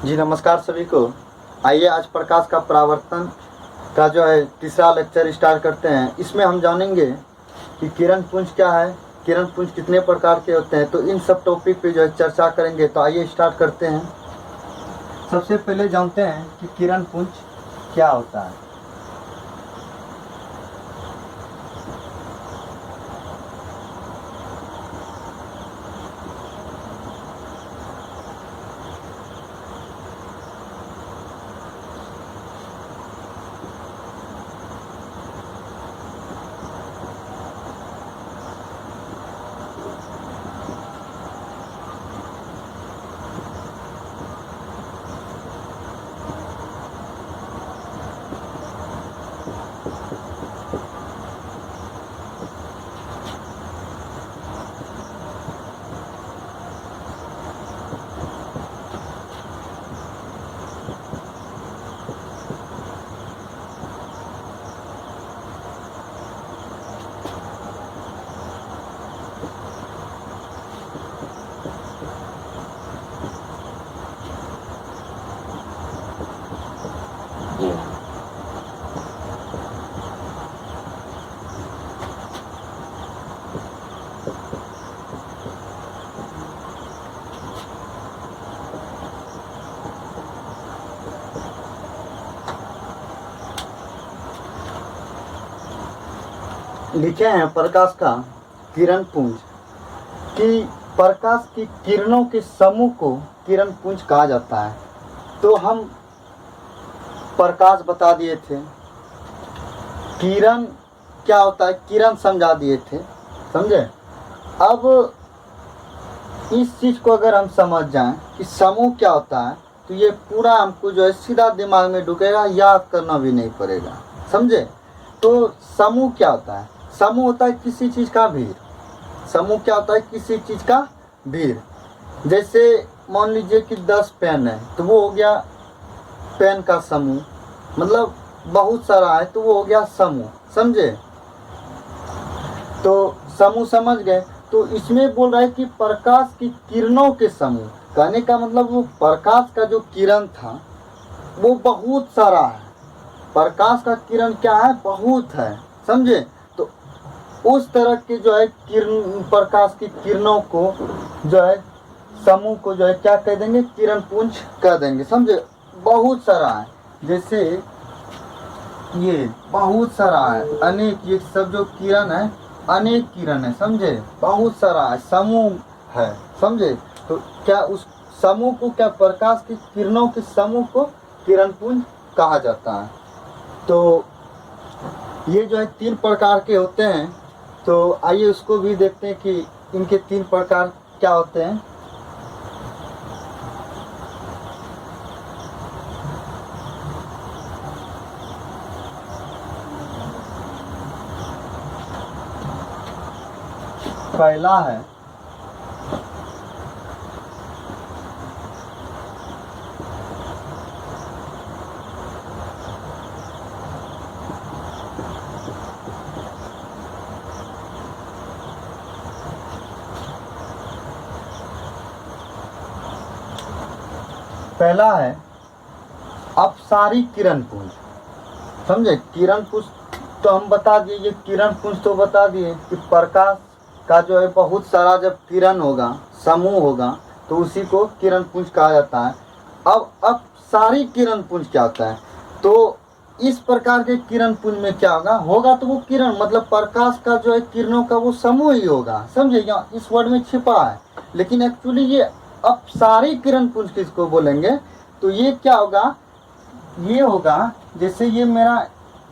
जी नमस्कार सभी को। आइए आज प्रकाश का परावर्तन का जो है तीसरा लेक्चर स्टार्ट करते हैं। इसमें हम जानेंगे कि किरण पुंज क्या है, किरण पुंज कितने प्रकार के होते हैं, तो इन सब टॉपिक पे जो है चर्चा करेंगे। तो आइए स्टार्ट करते हैं। सबसे पहले जानते हैं कि किरण पुंज क्या होता है। लिखे हैं प्रकाश का किरण पुंज कि प्रकाश की किरणों के समूह को किरण पुंज कहा जाता है। तो हम प्रकाश बता दिए थे, किरण क्या होता है किरण समझा दिए थे, समझे। अब इस चीज़ को अगर हम समझ जाएं कि समूह क्या होता है तो ये पूरा हमको जो है सीधा दिमाग में ढुकेगा, याद करना भी नहीं पड़ेगा, समझे। तो समूह क्या होता है? समूह होता है किसी चीज़ का भीड़। समूह क्या होता है? किसी चीज़ का भीड़। जैसे मान लीजिए कि 10 पेन है तो वो हो गया पेन का समूह, मतलब बहुत सारा है तो वो हो गया समूह, समझे। तो समूह समझ गए। तो इसमें बोल रहा है कि प्रकाश की किरणों के समूह, कहने का मतलब वो प्रकाश का जो किरण था वो बहुत सारा है। प्रकाश का किरण क्या है? बहुत है, समझे। तो उस तरह के जो है किरण, प्रकाश की किरणों को जो है समूह को जो है क्या कह देंगे? किरण पुंज कह देंगे, समझे। बहुत सारा है, जैसे ये बहुत सारा है, अनेक, ये सब जो किरण है अनेक किरण है, समझे। बहुत सारा है, समूह है, समझे। तो क्या उस समूह को, क्या प्रकाश की किरणों के समूह को किरण पुंज कहा जाता है। तो ये जो है 3 प्रकार के होते हैं। तो आइए उसको भी देखते हैं कि इनके 3 प्रकार क्या होते हैं। पहला है अपसारी किरण पुंज, समझे। किरण पुंज तो हम बता दिए, ये किरण पुंज तो बता दिए कि प्रकाश का जो है बहुत सारा जब किरण होगा, समूह होगा, तो उसी को किरण पुंज कहा जाता है। अब अपसारी किरण पुंज क्या होता है? तो इस प्रकार के किरण पुंज में क्या होगा तो वो किरण मतलब प्रकाश का जो है किरणों का वो समूह ही होगा, समझे। यहाँ इस वर्ड में छिपा है, लेकिन एक्चुअली ये अपसारी किरण पुंज किसको बोलेंगे? तो ये क्या होगा? ये होगा जैसे ये मेरा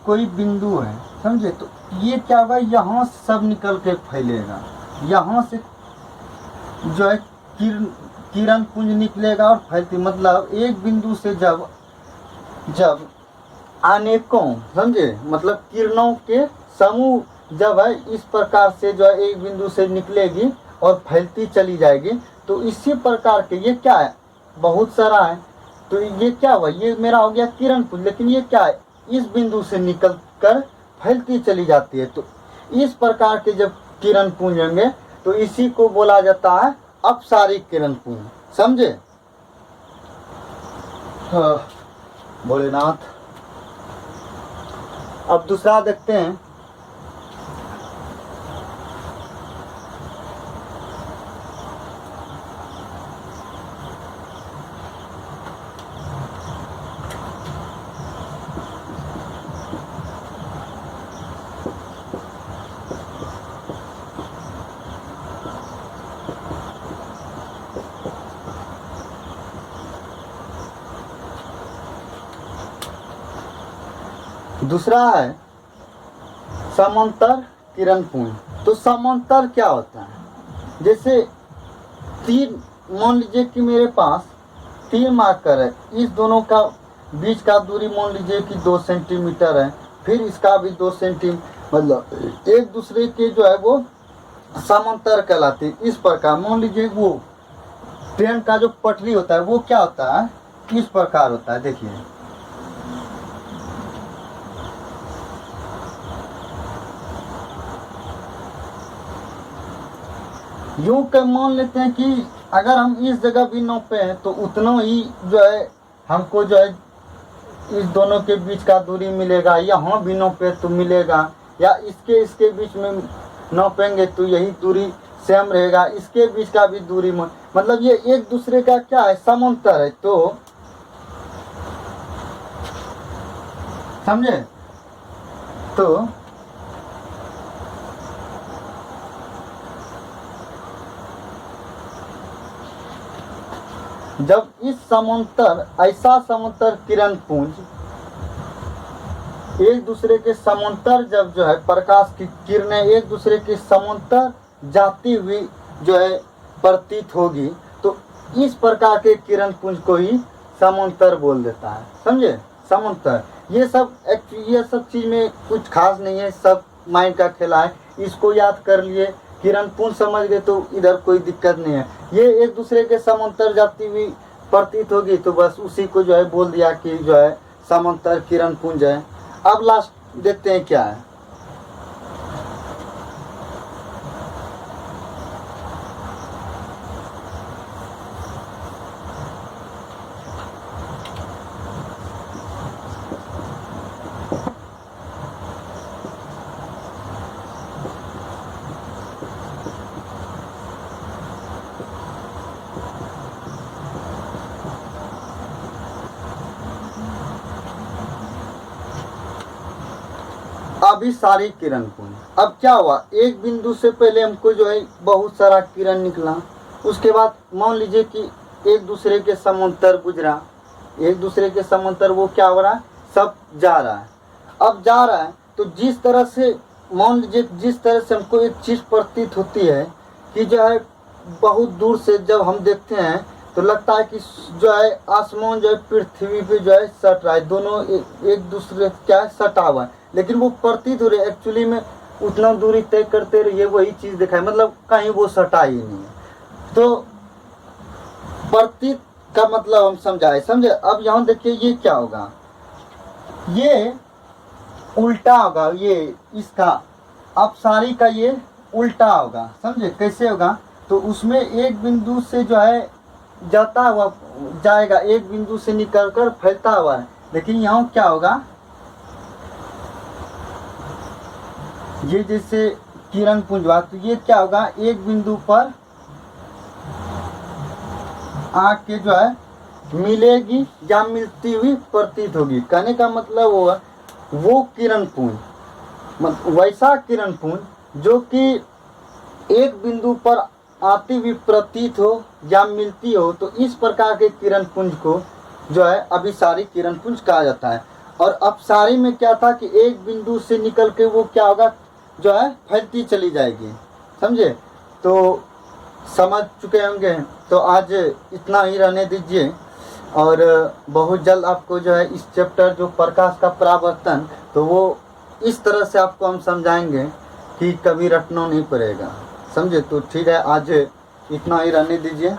कोई बिंदु है, समझे। तो ये क्या होगा? यहाँ से सब निकल के फैलेगा, यहाँ से जो है किरण पुंज निकलेगा और फैलती, मतलब एक बिंदु से जब अनेकों, समझे, मतलब किरणों के समूह जब है इस प्रकार से जो है एक बिंदु से निकलेगी और फैलती चली जाएगी। तो इसी प्रकार के ये क्या है? बहुत सारा है। तो ये क्या हुआ? ये मेरा हो गया किरण पुंज, लेकिन ये क्या है? इस बिंदु से निकल कर फैलती चली जाती है। तो इस प्रकार के जब किरण पुंज होंगे तो इसी को बोला जाता है अपसारी किरण पुंज, समझे। हाँ, भोलेनाथ। अब दूसरा देखते हैं। दूसरा है समांतर किरण पुंज। तो समांतर क्या होता है? जैसे तीन, मान लीजिए कि मेरे पास 3 मार्कर है, इस दोनों का बीच का दूरी मान लीजिए कि 2 सेंटीमीटर है, फिर इसका भी 2 सेंटीमीटर, मतलब एक दूसरे के जो है वो समांतर कहलाते हैं। इस प्रकार मान लीजिए वो ट्रेन का जो पटरी होता है वो क्या होता है, इस प्रकार होता है। देखिए यूं के मान लेते हैं कि अगर हम इस जगह भी नापे हैं तो उतना ही जो है हमको जो है इस दोनों के बीच का दूरी मिलेगा। यहाँ भी नापे तो मिलेगा, या इसके बीच में नापेंगे तो यही दूरी सेम रहेगा, इसके बीच का भी दूरी मतलब ये एक दूसरे का क्या है, समांतर है। तो समझे? तो जब इस समांतर, ऐसा समांतर किरण पुंज एक दूसरे के समांतर, जब जो है प्रकाश की किरणें एक दूसरे के समांतर जाती हुई जो है प्रतीत होगी, तो इस प्रकार के किरण पुंज को ही समांतर बोल देता है। समझे? समांतर। ये सब चीज में कुछ खास नहीं है, सब माइंड का खेला है। इसको याद कर लिए, किरण पुंज समझ गए तो इधर कोई दिक्कत नहीं है। ये एक दूसरे के समांतर जाती हुई प्रतीत होगी तो बस उसी को जो है बोल दिया कि जो है समांतर किरण पुंज है। अब लास्ट देखते हैं क्या है। अभिसारी किरण पुंज। अब क्या हुआ, एक बिंदु से पहले हमको जो है बहुत सारा किरण निकला, उसके बाद मान लीजिए कि एक दूसरे के समांतर गुजरा, एक दूसरे के समांतर वो क्या हो रहा है, सब जा रहा है। अब जा रहा है तो जिस तरह से मान लीजिए जिस तरह से हमको एक चीज प्रतीत होती है कि जो है बहुत दूर से जब हम देखते हैं तो लगता है कि जो है आसमान जो है पृथ्वी पे जो है सट रहा है, दोनों एक दूसरे क्या है सटा हुआ है, लेकिन वो प्रतीत हो रही है। एक्चुअली में उतना दूरी तय करते रहिए वही चीज दिखाई, मतलब कहीं वो सटा ही नहीं है। तो प्रतीत का मतलब हम समझाए, समझे? अब यहाँ देखिए ये क्या होगा, ये उल्टा होगा, ये इसका अपसारी का ये उल्टा होगा। समझे कैसे होगा? तो उसमें एक बिंदु से जो है जाता हुआ जाएगा, एक बिंदु से निकलकर फैलता हुआ है, लेकिन यहाँ क्या होगा, ये जैसे किरण पुंज हुआ तो ये क्या होगा, एक बिंदु पर आके जो है मिलेगी या मिलती हुई प्रतीत होगी। कहने का मतलब होगा वो किरण पुंज, मतलब वैसा किरण पुंज जो कि एक बिंदु पर आती हुई प्रतीत हो या मिलती हो, तो इस प्रकार के किरण पुंज को जो है अभिसारी किरण पुंज कहा जाता है। और अपसारी में क्या था कि एक बिंदु से निकल के वो क्या होगा, जो है फैलती चली जाएगी। समझे? तो समझ चुके होंगे। तो आज इतना ही रहने दीजिए, और बहुत जल्द आपको जो है इस चैप्टर जो प्रकाश का परावर्तन, तो वो इस तरह से आपको हम समझाएंगे कि कभी रटना नहीं पड़ेगा। समझे? तो ठीक है, आज इतना ही रहने दीजिए।